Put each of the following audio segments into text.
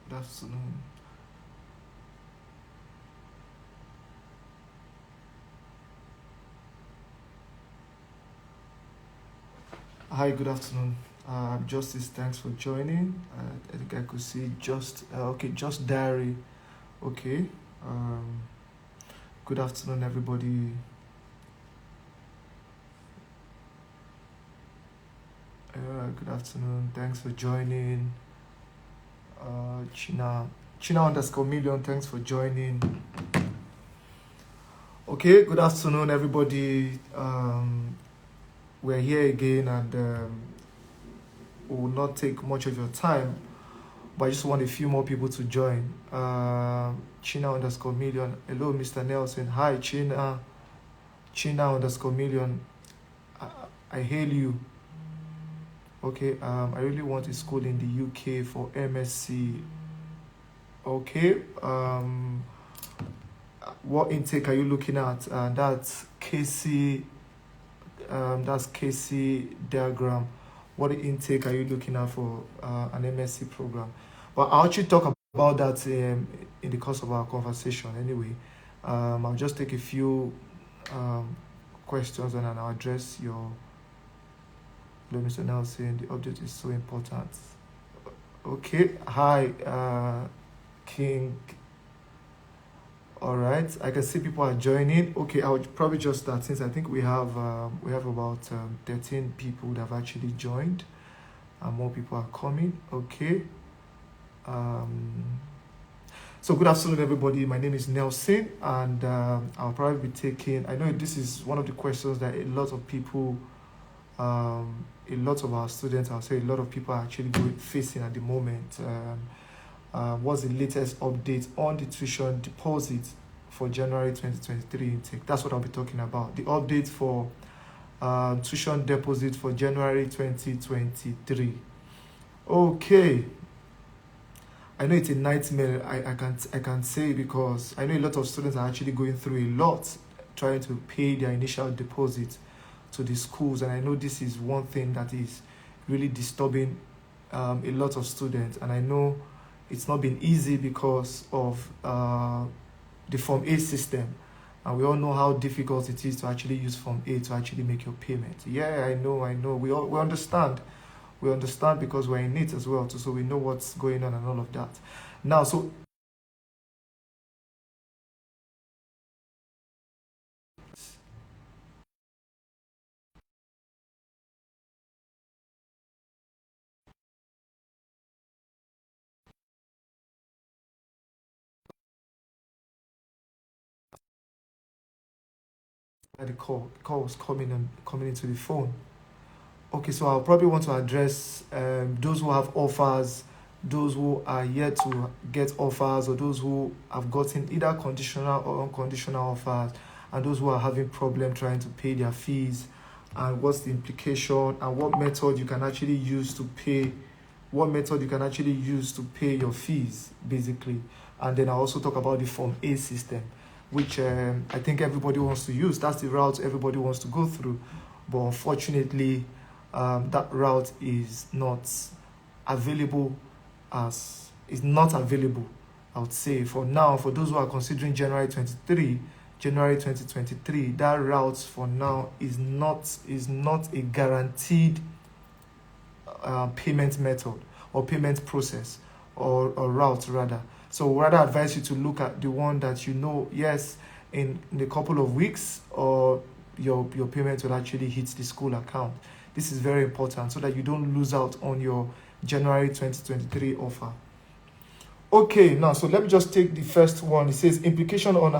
Good afternoon. Hi, good afternoon. Justice, thanks for joining. I think I could see just diary. Okay. Um, Good afternoon, everybody. Good afternoon. Thanks for joining. China_million. Thanks for joining. Okay. Good afternoon, everybody. We're here again, and we will not take much of your time. But I just want a few more people to join. China_million. Hello, Mr. Nelson. Hi, China. China_million. I, I hail you. Okay. I really want a school in the UK for MSc. Okay. What intake are you looking at? That's KC. That's KC diagram. What intake are you looking at for an MSc program? But I'll actually talk about that in the course of our conversation anyway. I'll just take a few um, questions and then I'll address your. Hello, Mr. Nelson. The update is so important. Okay. Hi, King. All right. I can see people are joining. Okay, I would probably just start since I think we have about 13 people that have actually joined, and more people are coming. Okay. Um, so good afternoon, everybody. My name is Nelson, and I'll probably be taking. I know this is one of the questions that a lot of people, a lot of our students, I'll say a lot of people are actually facing at the moment. What's the latest update on the tuition deposit for January 2023 intake? That's what I'll be talking about. The update for tuition deposit for January 2023. Okay. I know it's a nightmare. I can say because I know a lot of students are actually going through a lot trying to pay their initial deposit to the schools, and I know this is one thing that is really disturbing a lot of students, and I know it's not been easy because of the Form A system. And we all know how difficult it is to actually use Form A to actually make your payment. Yeah, I know. We understand. We understand because we're in it as well, too, so we know what's going on and all of that. Now, so the call was coming into the phone. Okay, so I'll probably want to address those who have offers, those who are yet to get offers, or those who have gotten either conditional or unconditional offers, and those who are having problem trying to pay their fees, and what's the implication, and what method you can actually use to pay your fees, basically. And then I'll also talk about the Form A system, which I think everybody wants to use. That's the route everybody wants to go through. But unfortunately, that route available is not available, I would say, for now. For those who are considering January 2023, that route for now is not a guaranteed payment method or payment process, or route rather. So rather advise you to look at the one that yes, in a couple of weeks, or your payment will actually hit the school account. This is very important so that you don't lose out on your January 2023 offer. Okay, now so let me just take the first one. It says implication of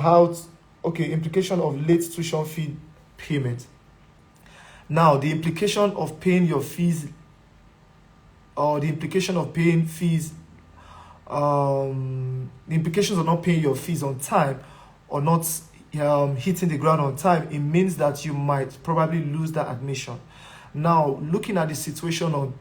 late tuition fee payment. Now, the implication of paying your fees, or the implication of paying fees, the implications of not paying your fees on time, or not hitting the ground on time, it means that you might probably lose that admission. Now, looking at the situation and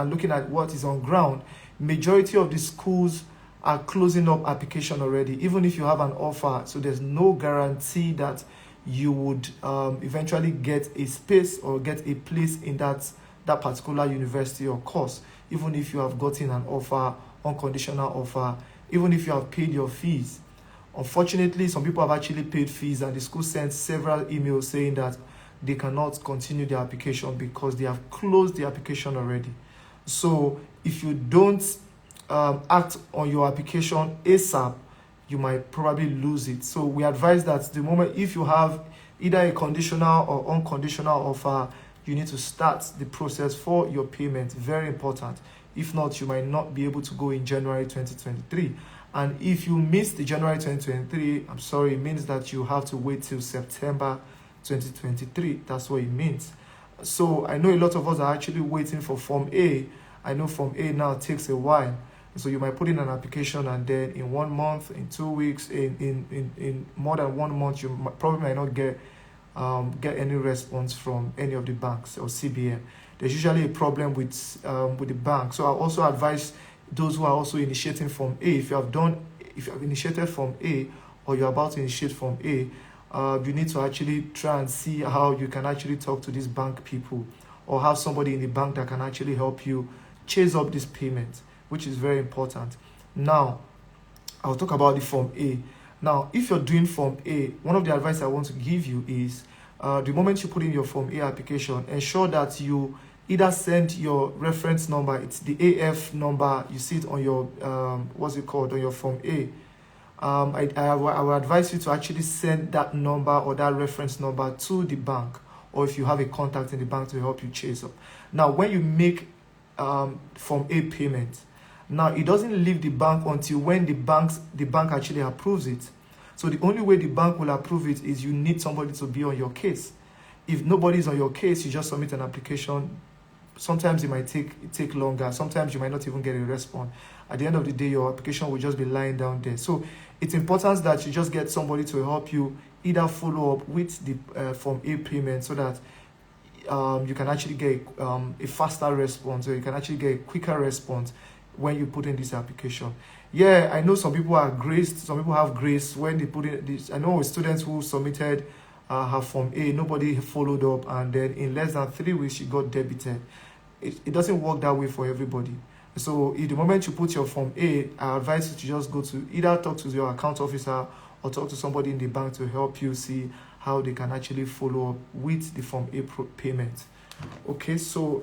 looking at what is on ground, majority of the schools are closing up application already, even if you have an offer. So there's no guarantee that you would eventually get a space or get a place in that particular university or course, even if you have gotten an offer unconditional offer, even if you have paid your fees. Unfortunately, some people have actually paid fees, and the school sent several emails saying that they cannot continue their application because they have closed the application already. So if you don't act on your application ASAP, you might probably lose it. So we advise that the moment if you have either a conditional or unconditional offer, you need to start the process for your payment. Very important. If not, you might not be able to go in January 2023. And if you miss the January 2023, I'm sorry, it means that you have to wait till September 2023. That's what it means. So I know a lot of us are actually waiting for Form A. I know Form A now takes a while. So you might put in an application, and then in 1 month, in 2 weeks, in more than 1 month, you probably might not get any response from any of the banks or CBN. There's usually a problem with the bank. So I also advise those who are also initiating Form A. If you have initiated Form A, or you're about to initiate Form A, you need to actually try and see how you can actually talk to these bank people, or have somebody in the bank that can actually help you chase up this payment, which is very important. Now, I'll talk about the Form A. Now, if you're doing Form A, one of the advice I want to give you is the moment you put in your Form A application, ensure that you either send your reference number, it's the AF number, you see it on your, on your Form A. I will advise you to actually send that number or that reference number to the bank, or if you have a contact in the bank to help you chase up. Now, when you make Form A payment, now it doesn't leave the bank until when the bank actually approves it. So the only way the bank will approve it is you need somebody to be on your case. If nobody's on your case, you just submit an application. Sometimes it might take longer. Sometimes you might not even get a response. At the end of the day, your application will just be lying down there. So it's important that you just get somebody to help you either follow up with the Form A payment, so that you can actually get a faster response, or you can actually get a quicker response when you put in this application. Yeah, I know some people are graced. Some people have grace when they put in this. I know students who submitted her Form A, nobody followed up, and then in less than 3 weeks she got debited. It doesn't work that way for everybody. So the moment you put your Form A, I advise you to just go to either talk to your account officer or talk to somebody in the bank to help you see how they can actually follow up with the Form A payment. Okay, so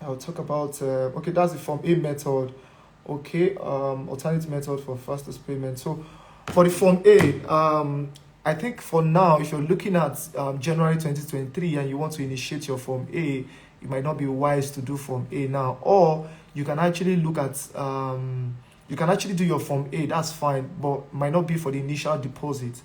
I'll talk about okay, that's the Form A method. Okay, alternate method for fastest payment. So for the Form A, I think for now, if you're looking at January 2023 and you want to initiate your Form A, it might not be wise to do Form A now. Or you can actually look at you can actually do your Form A, that's fine, but might not be for the initial deposit.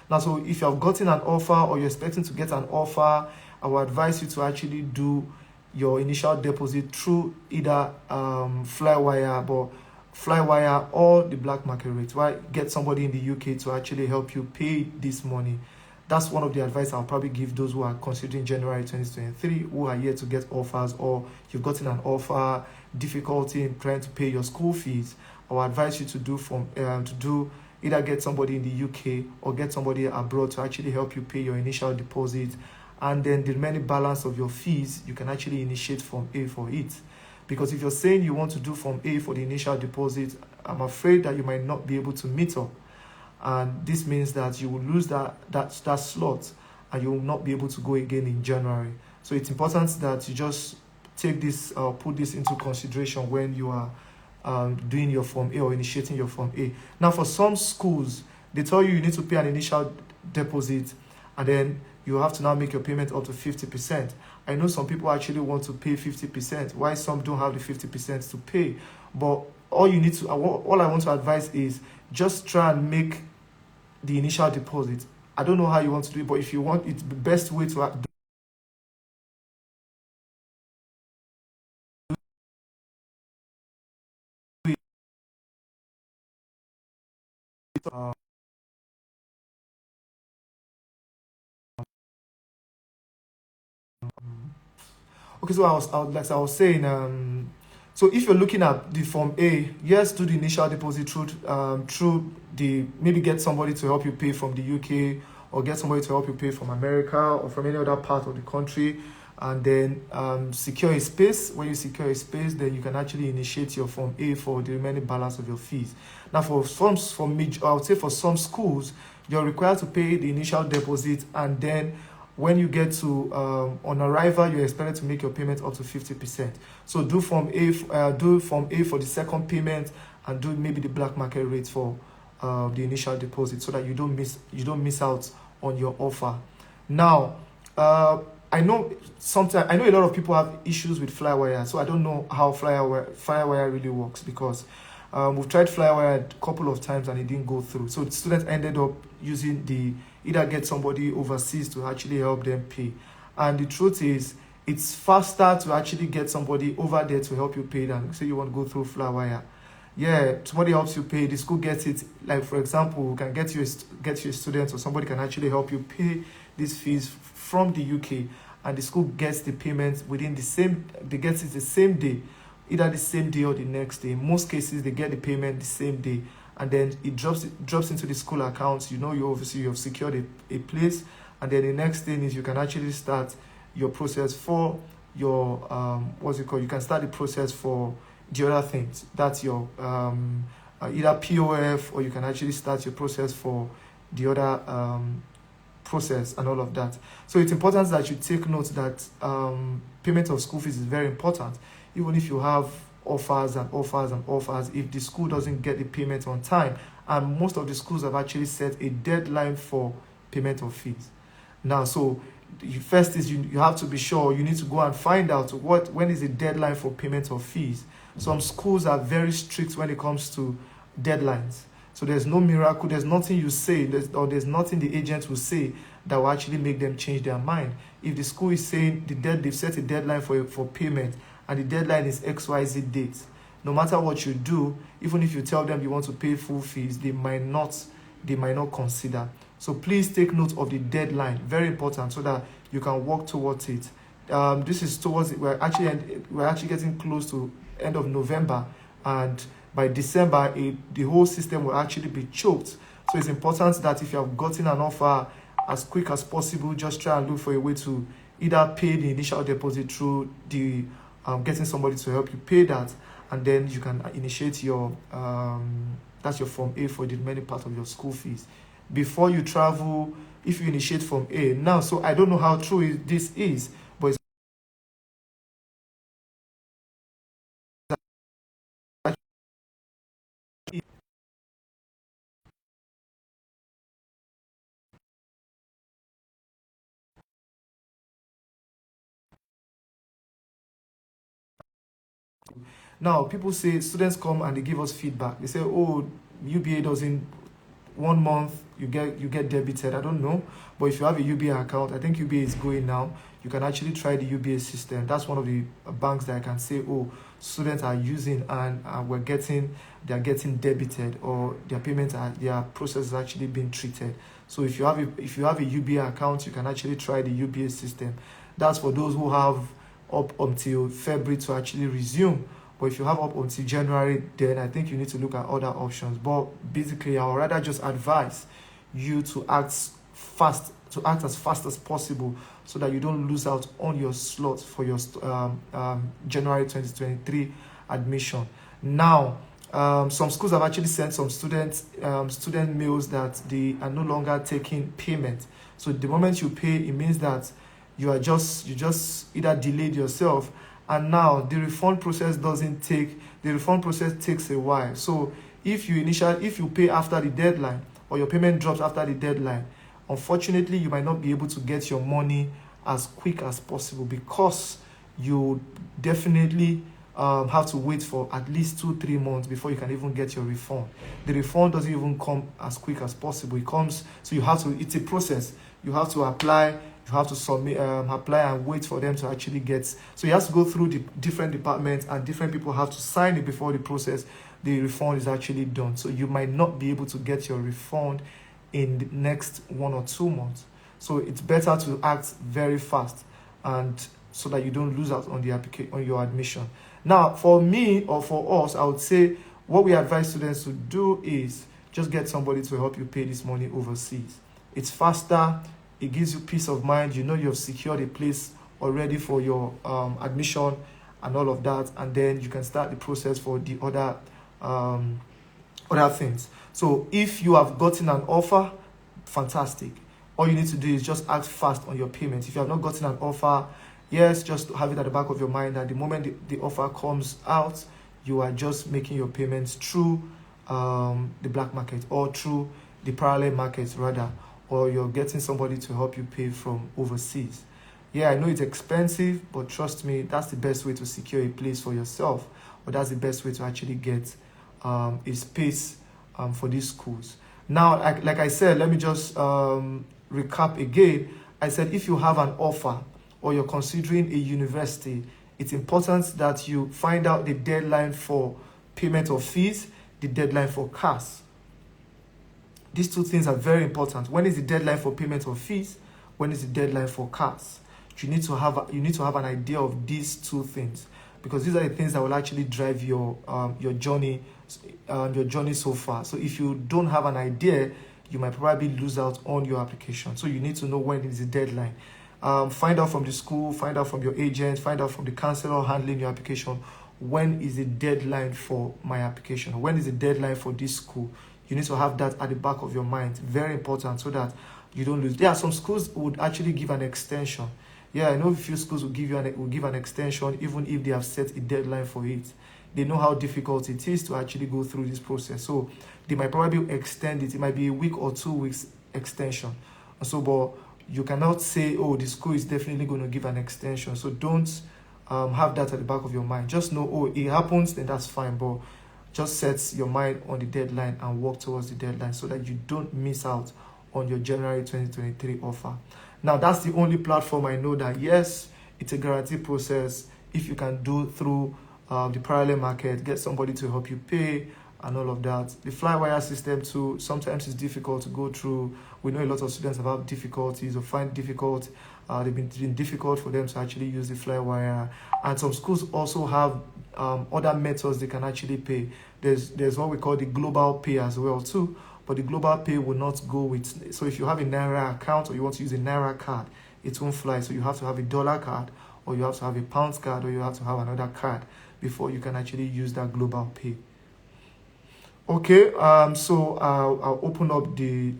Now, so if you have gotten an offer, or you're expecting to get an offer, I will advise you to actually do your initial deposit through either Flywire or the black market rate, right? Get somebody in the UK to actually help you pay this money. That's one of the advice I'll probably give those who are considering January 2023, who are yet to get offers, or you've gotten an offer, difficulty in trying to pay your school fees. I'll advise you to do either get somebody in the UK or get somebody abroad to actually help you pay your initial deposit, and then the remaining balance of your fees, you can actually initiate Form A for it. Because if you're saying you want to do Form A for the initial deposit, I'm afraid that you might not be able to meet up. And this means that you will lose that slot, and you will not be able to go again in January. So it's important that you just take this, put this into consideration when you are doing your Form A or initiating your Form A. Now, for some schools, they tell you need to pay an initial deposit, and then you have to now make your payment up to 50%. I know some people actually want to pay 50%, while some don't have the 50% to pay. But all I want to advise is just try and make the initial deposit. I don't know how you want to do it, but if you want, it's the best way to do it. Okay, so like I was saying, so if you're looking at the Form A, yes, do the initial deposit through maybe get somebody to help you pay from the UK, or get somebody to help you pay from America or from any other part of the country. and then secure a space. When you secure a space, then you can actually initiate your Form A for the remaining balance of your fees. Now, I would say for some schools, you're required to pay the initial deposit, and then when you get to on arrival, you're expected to make your payment up to 50%. So do Form A for the second payment, and do maybe the black market rate for the initial deposit, so that you don't miss out on your offer. Now, I know a lot of people have issues with Flywire, so I don't know how Flywire really works, because we've tried Flywire a couple of times and it didn't go through. So the students ended up using either get somebody overseas to actually help them pay. And the truth is, it's faster to actually get somebody over there to help you pay than say you want to go through Flywire. Yeah, somebody helps you pay, the school gets it. Like, for example, we can get you a student, or somebody can actually help you pay these fees from the UK, and the school gets the payment they get it the same day, either the same day or the next day. In most cases, they get the payment the same day, and then it drops into the school account. You've secured a place, and then the next thing is you can actually start your process for your you can start the process for the other things. That's your either POF, or you can actually start your process for the other process and all of that. So it's important that you take note that payment of school fees is very important. Even if you have offers and offers and offers, if the school doesn't get the payment on time, and most of the schools have actually set a deadline for payment of fees. Now, so first is you have to be sure, you need to go and find out when is the deadline for payment of fees. Some schools are very strict when it comes to deadlines. So there's no miracle, there's nothing you say, there's nothing the agent will say that will actually make them change their mind. If the school is saying they've set a deadline for payment, and the deadline is XYZ date, no matter what you do, even if you tell them you want to pay full fees, they might not consider. So please take note of the deadline, very important, so that you can work towards it. This is we're actually getting close to end of November, and by December, the whole system will actually be choked. So it's important that if you have gotten an offer, as quick as possible, just try and look for a way to either pay the initial deposit through the getting somebody to help you pay that, and then you can initiate your that's your Form A for the remaining part of your school fees. Before you travel, if you initiate Form A now, so I don't know how true this is, but it's now people say students come and they give us feedback. They say, oh, UBA doesn't 1 month you get debited. I don't know, but if you have a UBA account, I think UBA is going now. You can actually try the UBA system. That's one of the banks that I can say, oh, students are using, and they're getting debited, or their process is actually being treated. So if you have a UBA account, you can actually try the UBA system. That's for those who have up until February to actually resume. But if you have up until January, then I think you need to look at other options. But basically, I would rather just advise you to act as fast as possible, so that you don't lose out on your slot for your January 2023 admission. Now, some schools have actually sent some student mails that they are no longer taking payment. So the moment you pay, it means that you just either delayed yourself, and now the refund process takes a while. So if you pay after the deadline, or your payment drops after the deadline, unfortunately you might not be able to get your money as quick as possible, because you definitely have to wait for at least 2-3 months before you can even get your refund. The refund doesn't even come as quick as possible. It comes, so it's a process. You have to apply, you have to submit, apply and wait for them to actually get. So you have to go through the different departments, and different people have to sign it before the refund is actually done. So you might not be able to get your refund in the next 1 or 2 months. So it's better to act very fast, and so that you don't lose out on your admission. Now, for me or for us, I would say what we advise students to do is just get somebody to help you pay this money overseas. It's faster, it gives you peace of mind. You know you've secured a place or ready for your admission and all of that, and then you can start the process for the other things. So if you have gotten an offer, fantastic. All you need to do is just act fast on your payment. If you have not gotten an offer, yes, just have it at the back of your mind that the moment the offer comes out, you are just making your payments through the black market, or through the parallel markets rather, or you're getting somebody to help you pay from overseas. Yeah, I know it's expensive, but trust me, that's the best way to secure a place for yourself, or that's the best way to actually get a space for these schools. Now, like I said, let me just recap again. I said if you have an offer or you're considering a university, it's important that you find out the deadline for payment of fees, the deadline for CAS. These two things are very important. When is the deadline for payment of fees? When is the deadline for CAS? You need to have an idea of these two things, because these are the things that will actually drive your journey so far. So if you don't have an idea, you might probably lose out on your application. So you need to know when is the deadline. Find out from the school, find out from your agent, find out from the counselor handling your application, when is the deadline for my application? When is the deadline for this school? You need to have that at the back of your mind. Very important, so that you don't lose. There are some schools who would actually give an extension. Yeah, I know a few schools will give an extension even if they have set a deadline for it. They know how difficult it is to actually go through this process. So they might probably extend it. It might be a week or 2 weeks extension. So, but you cannot say, oh, the school is definitely going to give an extension. So don't have that at the back of your mind. Just know, oh, it happens, then that's fine. But just set your mind on the deadline and work towards the deadline so that you don't miss out on your January 2023 offer. Now, that's the only platform I know that, yes, it's a guaranteed process. If you can do through the parallel market, get somebody to help you pay and all of that. The Flywire system too, sometimes it's difficult to go through. We know a lot of students have had difficulties or find difficult. They've been difficult for them to actually use the Flywire. And some schools also have other methods they can actually pay. There's what we call the global pay as well too. But the global pay will not go with. So if you have a Naira account or you want to use a Naira card, it won't fly. So you have to have a dollar card, or you have to have a pounds card, or you have to have another card before you can actually use that global pay. Okay, so I'll open up the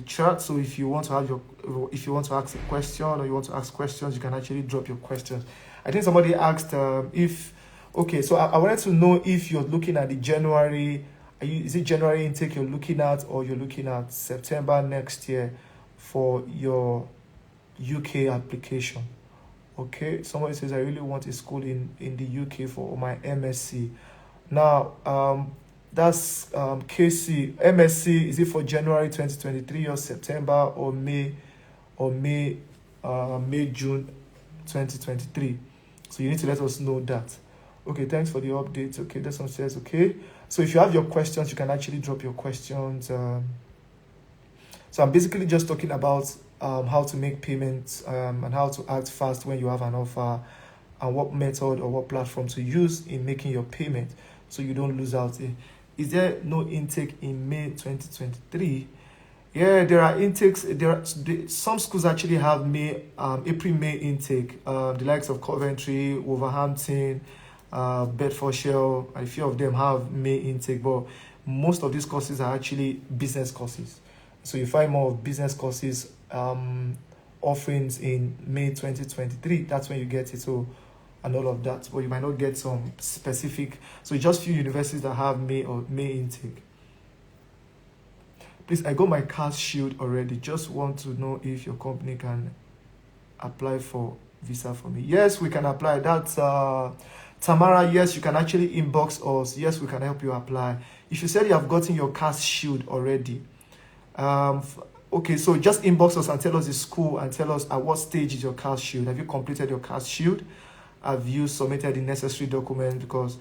chat. So if you want to ask a question, or you want to ask questions, you can actually drop your questions. I think somebody asked okay, so I wanted to know if you're looking at the January. Is it January intake you're looking at, or you're looking at September next year for your UK application? Okay, somebody says, I really want a school in the UK for my MSc. Now, that's KC. MSc, is it for January 2023 or September or May, June 2023? So you need to let us know that. Okay, thanks for the update. Okay, this one says, okay. So if you have your questions, you can actually drop your questions. So I'm basically just talking about how to make payments and how to act fast when you have an offer, and what method or what platform to use in making your payment so you don't lose out. Is there no intake in May 2023? Yeah, there are intakes. Some schools actually have April-May intake. The likes of Coventry, Wolverhampton, Bedfordshire, and a few of them have May intake, but most of these courses are actually business courses. So you find more of business courses offerings in May 2023. That's when you get it. So, and all of that, but you might not get some specific. So just few universities that have May intake. Please, I got my CAS shield already. Just want to know if your company can apply for visa for me. Yes, we can apply. That's Tamara. Yes, you can actually inbox us. Yes, we can help you apply. If you said you have gotten your CAS shield already, okay, so just inbox us and tell us the school and tell us at what stage is your CAS shield. Have you completed your CAS shield? Have you submitted the necessary documents? Because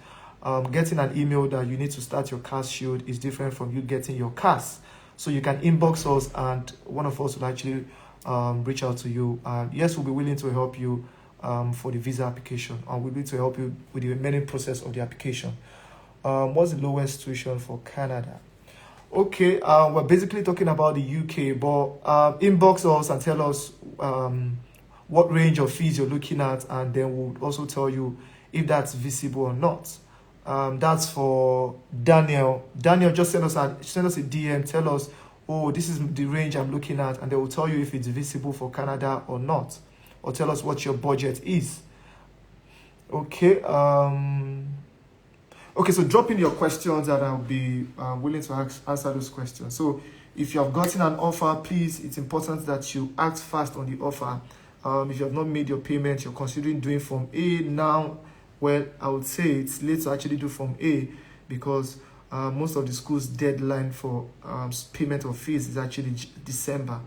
getting an email that you need to start your CAS shield is different from you getting your CAS. So you can inbox us and one of us will actually reach out to you. And yes, we'll be willing to help you for the visa application, and we'll be able to help you with the remaining process of the application. What's the lowest tuition for Canada? Okay, we're basically talking about the UK, but inbox us and tell us what range of fees you're looking at, and then we'll also tell you if that's visible or not. That's for Daniel. Daniel, just send us a DM. Tell us, oh, this is the range I'm looking at, and they will tell you if it's visible for Canada or not, or tell us what your budget is. Okay. Okay, so drop in your questions and I'll be willing to answer those questions. So if you have gotten an offer, please, it's important that you act fast on the offer. If you have not made your payment, you're considering doing Form A now, well, I would say it's late to actually do Form A because most of the schools' deadline for payment of fees is actually December.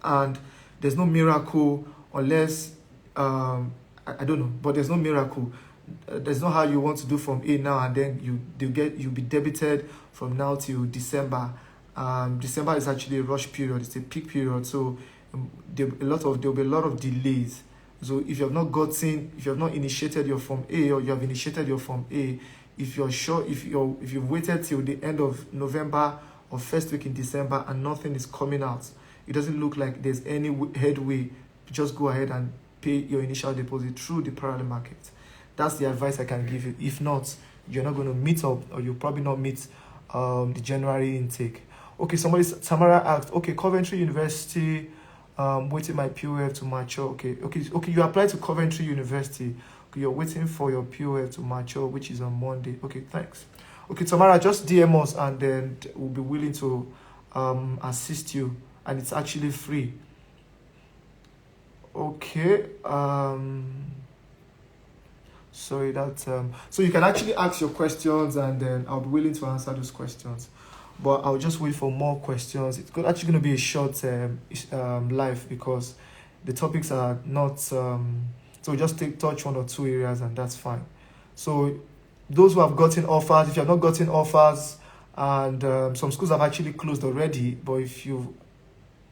And there's no miracle unless, I don't know, but there's no miracle. There's not how you want to do Form A now and then you'll be debited from now till December. December is actually a rush period, it's a peak period, so there'll be a lot of delays. So if you have not initiated your Form A, or you have initiated your Form A, if you've waited till the end of November or first week in December and nothing is coming out, it doesn't look like there's any headway, just go ahead and pay your initial deposit through the parallel market. That's the advice I can give you. If not, you're not going to meet up, or you'll probably not meet the January intake. Okay, Tamara asked, okay, Coventry University, waiting my POF to mature. Okay, you applied to Coventry University. Okay, you're waiting for your POF to mature, which is on Monday. Okay, thanks. Okay, Tamara, just DM us and then we'll be willing to assist you, and it's actually free. Okay, sorry that so you can actually ask your questions and then I'll be willing to answer those questions, but I'll just wait for more questions. It's actually going to be a short live because the topics are not so just touch one or two areas and that's fine. So those who have gotten offers, if you have not gotten offers, and some schools have actually closed already, but if you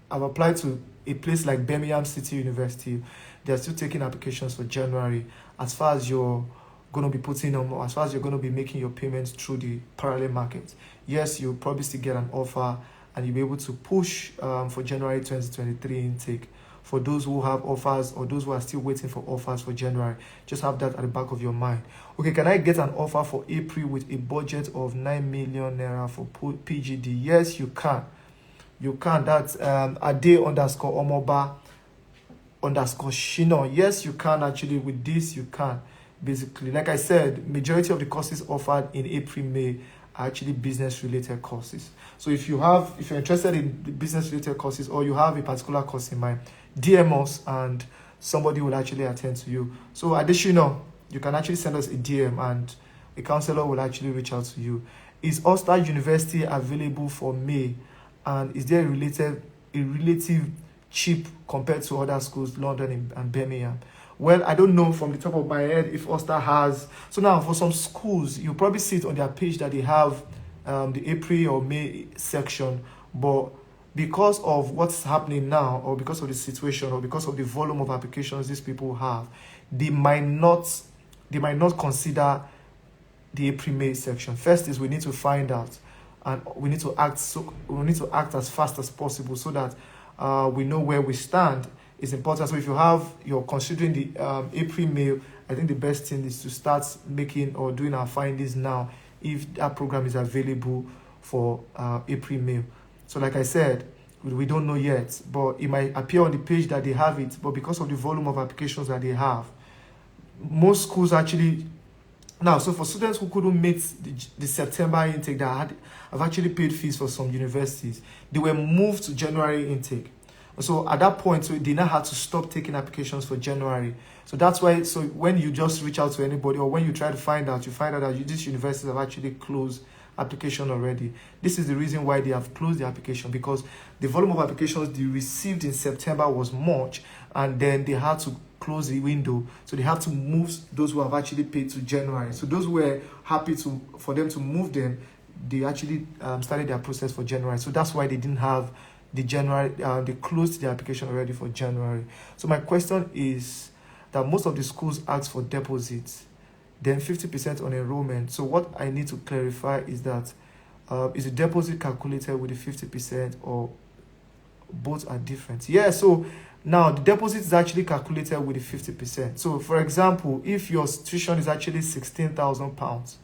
have applied to a place like Birmingham City University, they're still taking applications for January. As far as you're going to be putting on, as far as you're going to be making your payments through the parallel market, yes, you'll probably still get an offer and you'll be able to push for January 2023 intake. For those who have offers or those who are still waiting for offers for January, just have that at the back of your mind. Okay, can I get an offer for April with a budget of 9 million naira for PGD? Yes, you can. You can. That's Ade_Omoba _Shino. Yes, you can actually. With this, you can. Basically, like I said, majority of the courses offered in April, May are actually business-related courses. So if you're interested in the business-related courses or you have a particular course in mind, DM us and somebody will actually attend to you. So additional, you can actually send us a DM and a counselor will actually reach out to you. Is Ulster University available for May? And is there a relative cheap compared to other schools, London and Birmingham? Well, I don't know from the top of my head if Ulster has. So now for some schools, you probably see it on their page that they have the April or May section. But because of what's happening now, or because of the situation, or because of the volume of applications these people have, they might not consider the April May section. First is we need to find out, and we need to act as fast as possible so that we know where we stand. It's important. So if you're considering the April May, I think the best thing is to start making or doing our findings now if that program is available for April May. So like I said, we don't know yet, but it might appear on the page that they have it, but because of the volume of applications that they have, most schools actually now, so for students who couldn't meet the September intake that have actually paid fees for some universities, they were moved to January intake. So at that point, so they now had to stop taking applications for January. So that's why, so when you just reach out to anybody or when you try to find out, you find out that these universities have actually closed application already. This is the reason why they have closed the application, because the volume of applications they received in September was much, and then they had to close the window. So they had to move those who have actually paid to January. So those who were happy for them to move them, they actually started their process for January. So that's why they didn't have the January, they closed the application already for January. So my question is that most of the schools ask for deposits, then 50% on enrollment. So what I need to clarify is that Is the deposit calculated with the 50% or both are different? Yeah, so now the deposit is actually calculated with the 50%. So for example, if your tuition is actually £16,000,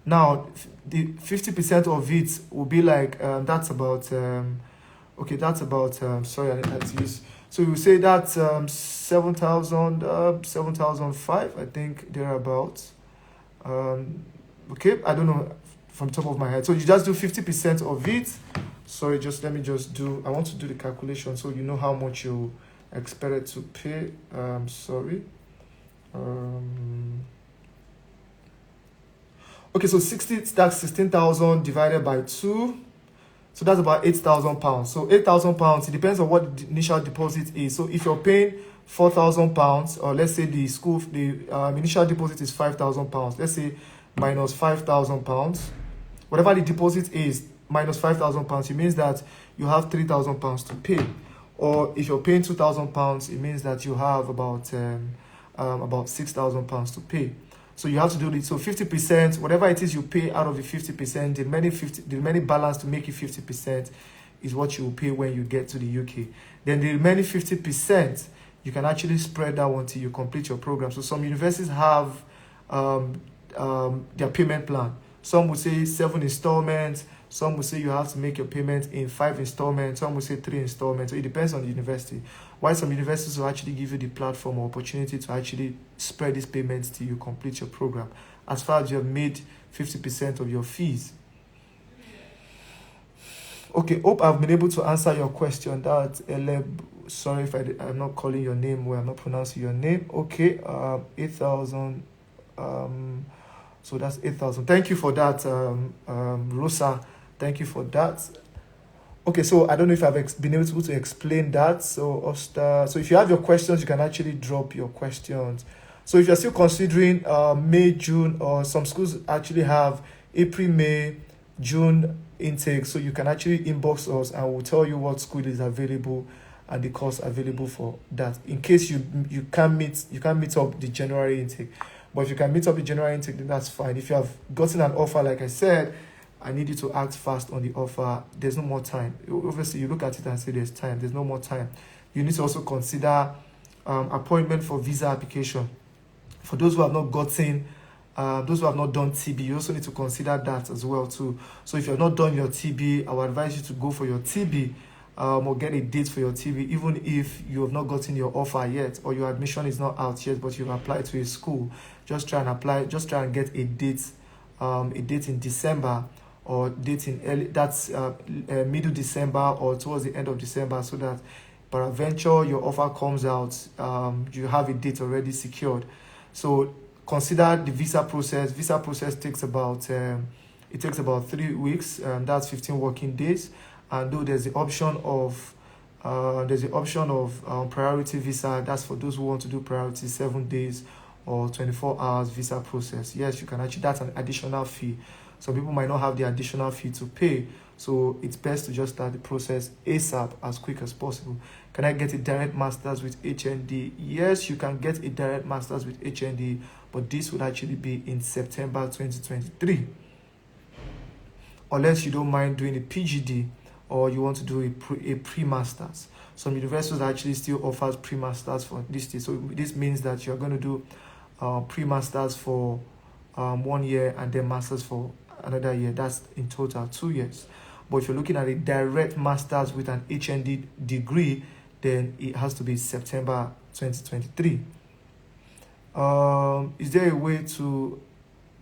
now the 50% of it will be like that's about okay, that's about sorry, I had to use. So you say that's 7,000, 7,005, I think thereabouts. Okay, I don't know from top of my head. So you just do 50% of it. Sorry, just let me just do. I want to do the calculation so you know how much you expected to pay. Sorry. Okay, so 60. That's 16,000 divided by 2. So that's about £8,000. So £8,000, it depends on what the initial deposit is. So if you're paying £4,000, or let's say the initial deposit is £5,000, let's say minus £5,000, whatever the deposit is, minus £5,000, it means that you have £3,000 to pay. Or if you're paying £2,000, it means that you have about £6,000 to pay. So you have to do it. So 50%, whatever it is you pay out of the 50%, the remaining balance to make it 50% is what you will pay when you get to the UK. Then the remaining 50%, you can actually spread that one till you complete your program. So some universities have their payment plan. Some will say 7 installments. Some will say you have to make your payment in 5 installments. Some will say 3 installments. So it depends on the university. While some universities will actually give you the platform or opportunity to actually spread these payments till you complete your program, as far as you have made 50% of your fees. Okay, hope I've been able to answer your question. That's Eleb. Sorry if I'm not calling your name well, I'm not pronouncing your name. Okay, 8,000. So that's 8,000. Thank you for that, Rosa. Thank you for that. Okay, so I don't know if I've been able to explain that. So, Osta, so if you have your questions, you can actually drop your questions. So if you're still considering May, June, or some schools actually have April, May, June intake, so you can actually inbox us and we'll tell you what school is available and the course available for that. In case you can't meet up the January intake. But if you can meet up the January intake, then that's fine. If you have gotten an offer, like I said, I need you to act fast on the offer. There's no more time. Obviously, you look at it and say there's time. There's no more time. You need to also consider appointment for visa application. For those who have not gotten, those who have not done TB, you also need to consider that as well too. So if you have not done your TB, I would advise you to go for your TB or get a date for your TB, even if you have not gotten your offer yet or your admission is not out yet, but you've applied to a school. Just try and apply. Just try and get a date in December or date in middle December or towards the end of December, so that peradventure your offer comes out, you have a date already secured. So consider the visa process. Visa process takes about 3 weeks. That's 15 working days. And though there's the option of priority visa, that's for those who want to do priority 7 days or 24 hours visa process. Yes, you can actually, that's an additional fee. Some people might not have the additional fee to pay, so it's best to just start the process ASAP, as quick as possible. Can I get a direct master's with HND? Yes, you can get a direct master's with HND, but this would actually be in September 2023. Unless you don't mind doing a PGD or you want to do a pre-masters. Some universities actually still offers pre-masters for this day. So this means that you're going to do pre-masters for 1 year and then masters for another year. That's in total 2 years. But if you're looking at a direct master's with an HND degree, then it has to be September 2023. Is there a way to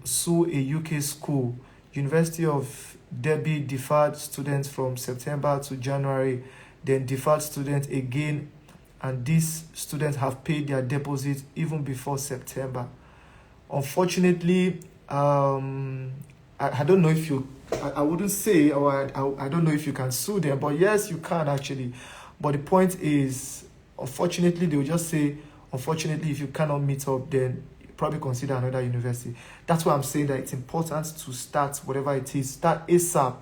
sue a UK school? University of Derby deferred students from September to January, then deferred students again, and these students have paid their deposit even before September. Unfortunately, I don't know if you, I wouldn't say, or I don't know if you can sue them, but yes, you can actually. But the point is, unfortunately, they will just say, unfortunately, if you cannot meet up, then probably consider another university. That's why I'm saying that it's important to start whatever it is. Start ASAP.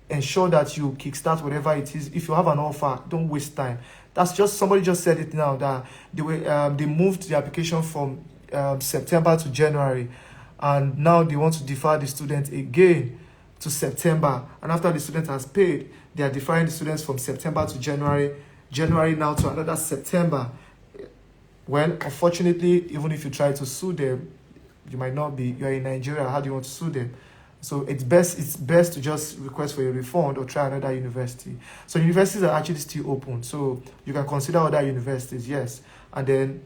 Ensure that you kickstart whatever it is. If you have an offer, don't waste time. That's just, somebody just said it now, that they moved the application from September to January, and now they want to defer the student again to September, and after the student has paid, they are deferring the students from September to January, January now to another September. Well, unfortunately, even if you try to sue them, you might not be, you are in Nigeria, how do you want to sue them? So it's best to just request for a refund or try another university. So universities are actually still open. So you can consider other universities, yes. And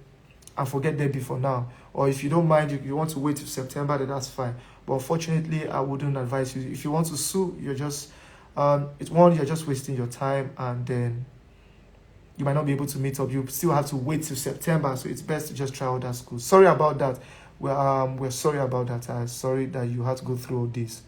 forget them for now. Or if you don't mind, you want to wait till September, then that's fine. But unfortunately, I wouldn't advise you. If you want to sue, you're just you're just wasting your time, and then you might not be able to meet up. You still have to wait till September. So it's best to just try other schools. Sorry about that. We're sorry about that. I'm sorry that you had to go through all this.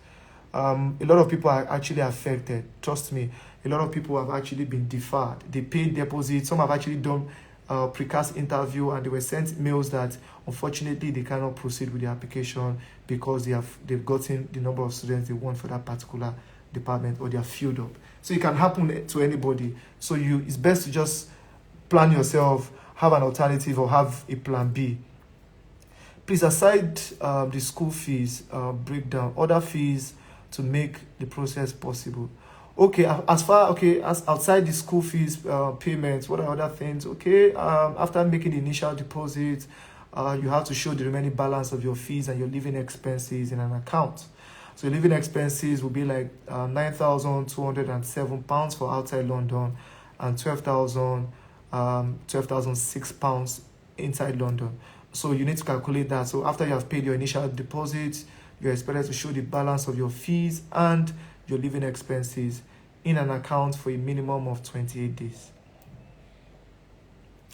A lot of people are actually affected. Trust me. A lot of people have actually been deferred. They paid deposits. Some have actually done precast interview, and they were sent mails that unfortunately they cannot proceed with the application because they've gotten the number of students they want for that particular department, or they are filled up. So it can happen to anybody. So it's best to just plan yourself, have an alternative, or have a plan B. Please, aside the school fees breakdown, other fees to make the process possible. Okay, as outside the school fees payments, what are other things? Okay, after making the initial deposit, you have to show the remaining balance of your fees and your living expenses in an account. So living expenses will be like £9,207 for outside London, and £12,006 inside London. So you need to calculate that. So after you have paid your initial deposit, you're expected to show the balance of your fees and your living expenses in an account for a minimum of 28 days.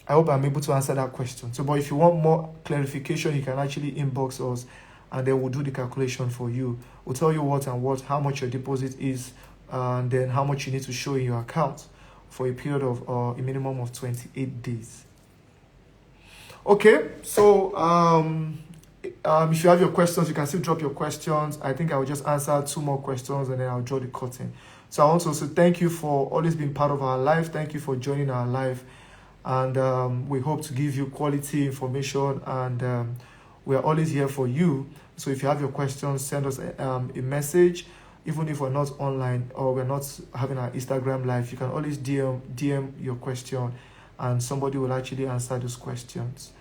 I hope I'm able to answer that question. So, but if you want more clarification, you can actually inbox us, and then we'll do the calculation for you. We'll tell you how much your deposit is, and then how much you need to show in your account for a period of a minimum of 28 days. Okay, so if you have your questions, you can still drop your questions. I think I will just answer 2 more questions, and then I'll draw the curtain. So I want to also thank you for always being part of our life. Thank you for joining our life, and we hope to give you quality information, and we are always here for you. So if you have your questions, send us a message. Even if we're not online or we're not having our Instagram live, you can always DM your question, and somebody will actually answer those questions.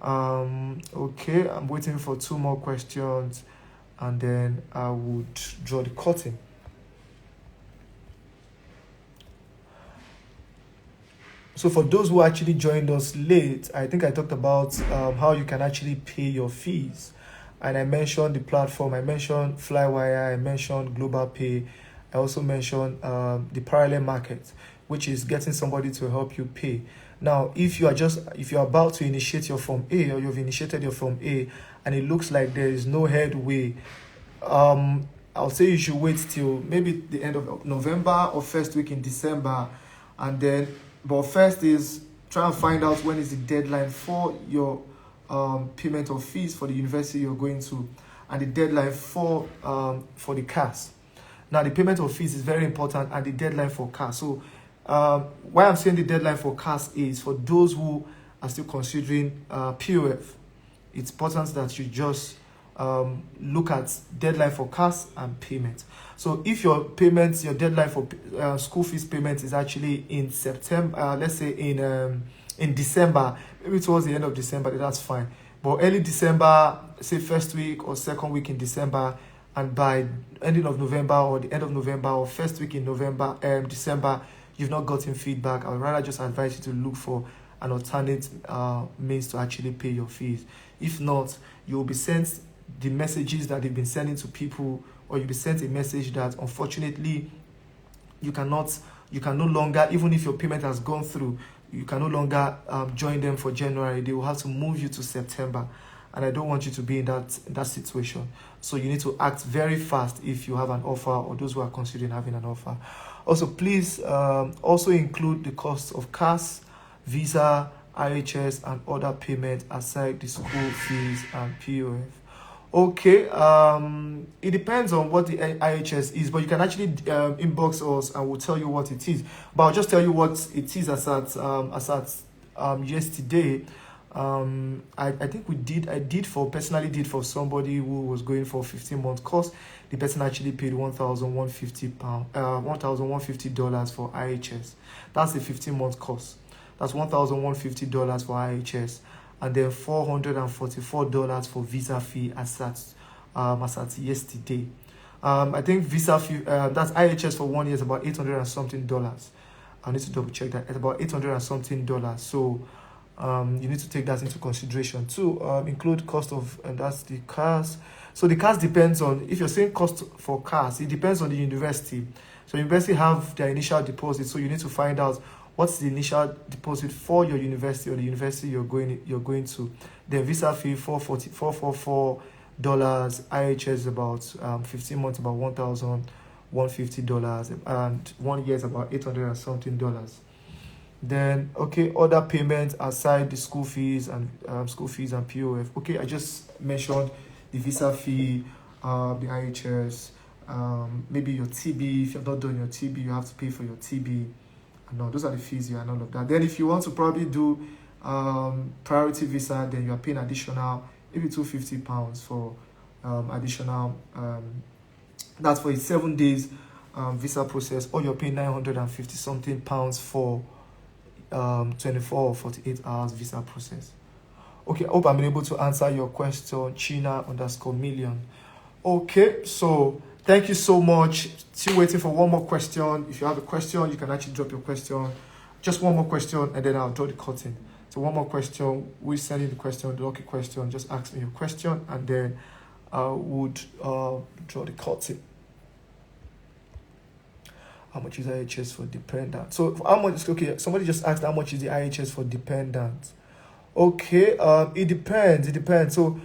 Okay, I'm waiting for 2 more questions, and then I would draw the curtain. So for those who actually joined us late, I think I talked about how you can actually pay your fees. And I mentioned the platform, I mentioned Flywire, I mentioned Global Pay, I also mentioned the parallel market, which is getting somebody to help you pay. Now, if you're about to initiate your Form A, or you've initiated your Form A, and it looks like there is no headway, I'll say you should wait till maybe the end of November or first week in December, but first is try and find out when is the deadline for your payment of fees for the university you're going to, and the deadline for the CAS. Now, the payment of fees is very important, and the deadline for CAS. So why I'm saying the deadline for CAS is for those who are still considering POF. It's important that you just look at deadline for CAS and payment. So if your deadline for school fees payment is actually in September, let's say in December, maybe towards the end of December, that's fine. But early December, say first week or second week in December, and by ending of November or the end of November or first week in December, you've not gotten feedback, I would rather just advise you to look for an alternate means to actually pay your fees. If not, you will be sent the messages that they've been sending to people, or you'll be sent a message that unfortunately you can no longer, even if your payment has gone through, you can no longer join them for January. They will have to move you to September, and I don't want you to be in that situation. So you need to act very fast if you have an offer, or those who are considering having an offer. Also, please also include the cost of CAS, visa, IHS, and other payments aside the school fees and POF. Okay, it depends on what the IHS is, but you can actually inbox us and we'll tell you what it is. But I'll just tell you what it is as at yesterday. I think personally did for somebody who was going for a 15-month course. The person actually paid £1,150, $1,150 for IHS. That's a 15-month course. That's $1,150 for IHS, and then $444 for visa fee as at yesterday. I think visa fee, that's IHS for 1 year is about $800 and something dollars. I need to double check that. It's about $800 and something dollars. So you need to take that into consideration too. Include cost of, and that's the cars. So the cars depends on, if you're saying cost for cars, it depends on the university. So university have their initial deposit. So you need to find out what's the initial deposit for your university or the university you're going to. The visa fee $444. IHS is about 15 months about $1,150, and 1 year is about $800 and something dollars. Then other payments aside the school fees and POF. Okay, I just mentioned the visa fee, the IHS, maybe your TB. If you've not done your TB, you have to pay for your TB. No, those are the fees and all of that. Then if you want to probably do priority visa, then you are paying additional, maybe £250 for additional. That's for a 7 days visa process, or you're paying 950 something pounds for 24 or 48 hours visa process. Okay, I hope I'm able to answer your question, China_million. Okay, so thank you so much. Still waiting for one more question. If you have a question, you can actually drop your question. Just one more question, and then I'll draw the curtain. So one more question. We're sending the question, the lucky question. Just ask me your question, and then I would draw the curtain. How much is IHS for dependent? So how much? Okay, somebody just asked how much is the IHS for dependent. Okay, it depends. So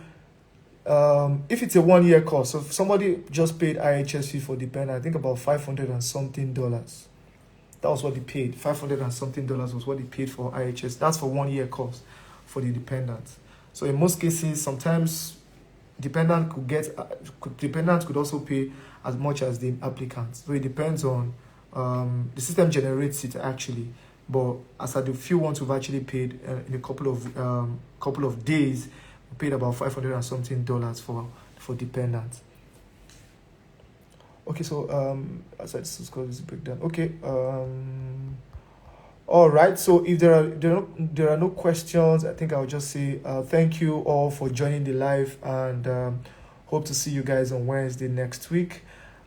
if it's a 1 year course, so if somebody just paid IHS fee for dependent, I think about $500 and something dollars. That was what they paid. $500 and something dollars was what they paid for IHS. That's for 1 year course for the dependent. So in most cases, sometimes dependent could also pay as much as the applicant. So it depends on the system generates it actually. But as at the few ones we've actually paid in a couple of days, we paid about $500 and something dollars for dependent. Okay, so as I just call this breakdown. Okay, all right. So if there are no questions, I think I'll just say thank you all for joining the live, and hope to see you guys on Wednesday next week.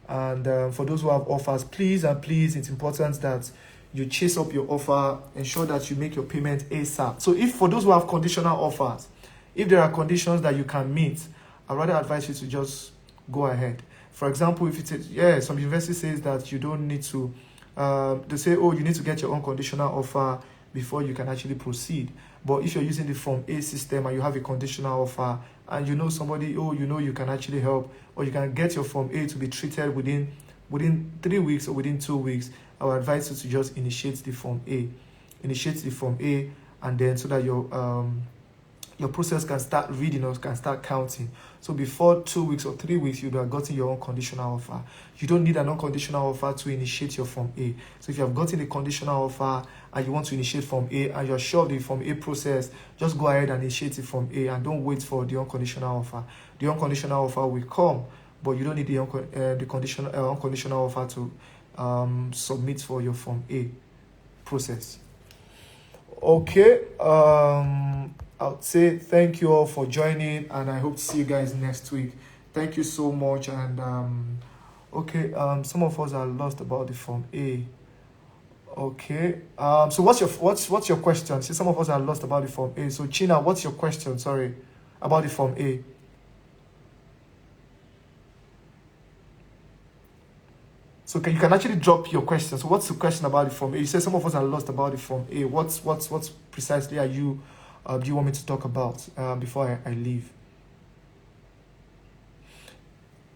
And for those who have offers, please, it's important that you chase up your offer. Ensure that you make your payment ASAP. So if for those who have conditional offers, if there are conditions that you can meet, I'd rather advise you to just go ahead. For example, if it's some university says that you don't need to, they say, you need to get your own conditional offer before you can actually proceed. But if you're using the Form A system and you have a conditional offer, and you know somebody, you can actually help, or you can get your Form A to be treated within 3 weeks or within 2 weeks, I would advise you to just initiate the Form A. And then so that your process can start reading or can start counting. So before 2 weeks or 3 weeks, you'd have gotten your unconditional offer. You don't need an unconditional offer to initiate your Form A. So if you have gotten a conditional offer and you want to initiate Form A and you're sure of the Form A process, just go ahead and initiate the Form A and don't wait for the unconditional offer. The unconditional offer will come, but you don't need the unconditional offer to submit for your Form A process. Okay. I'll say thank you all for joining, and I hope to see you guys next week. Thank you so much. And some of us are lost about the Form A. Okay. So what's your question? See, some of us are lost about the Form A. So China, what's your question? Sorry, about the Form A. So you can actually drop your question. So what's the question about the Form A? You said some of us are lost about the Form A. What's precisely do you want me to talk about before I leave?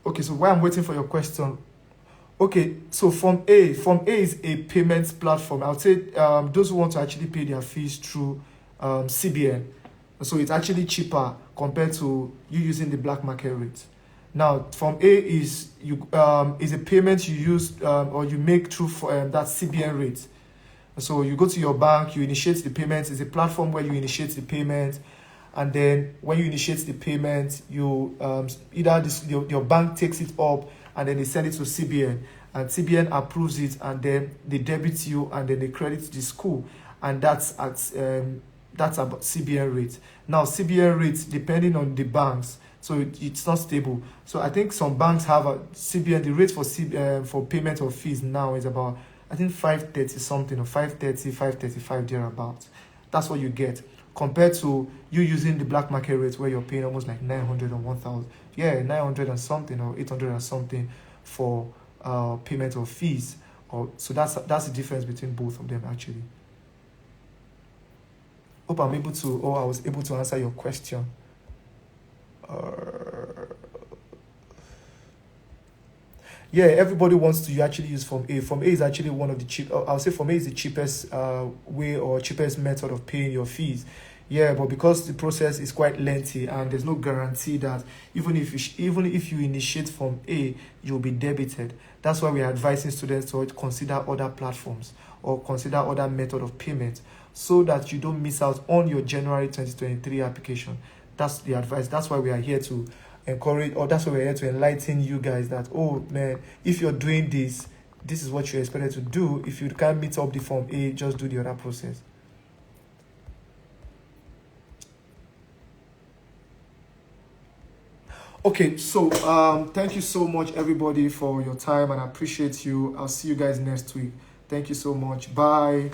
Okay, so while I'm waiting for your question, okay, so Form A is a payments platform. I would say those who want to actually pay their fees through CBN, so it's actually cheaper compared to you using the black market rate. Now, Form A is a payment you use or you make through that CBN rate. So you go to your bank, you initiate the payment. It's a platform where you initiate the payment, and then when you initiate the payment, you either your bank takes it up, and then they send it to CBN, and CBN approves it, and then they debit you, and then they credit the school, and that's about CBN rate. Now CBN rates depending on the banks, so it's not stable. So I think some banks have a CBN. The rate for payment of fees now is about, I think, 530 something, or 530, 535 thereabouts. That's what you get, compared to you using the black market rate where you're paying almost like 900 or 1000. Yeah, 900 and something or 800 and something for payment of fees. So that's the difference between both of them actually. Hope I was able to answer your question. Yeah, everybody wants to actually use Form A. Form A is actually one of the cheap. I'll say Form A is the cheapest way or cheapest method of paying your fees. Yeah, but because the process is quite lengthy and there's no guarantee that even if you initiate Form A, you'll be debited. That's why we are advising students to consider other platforms or consider other method of payment, so that you don't miss out on your January 2023 application. That's the advice. That's why we are here to encourage, or that's why we're here to enlighten you guys that, oh man, if you're doing this is what you're expected to do. If you can't meet up the Form A, just do the other process. Okay, so thank you so much everybody for your time, and I appreciate you. I'll see you guys next week. Thank you so much. Bye.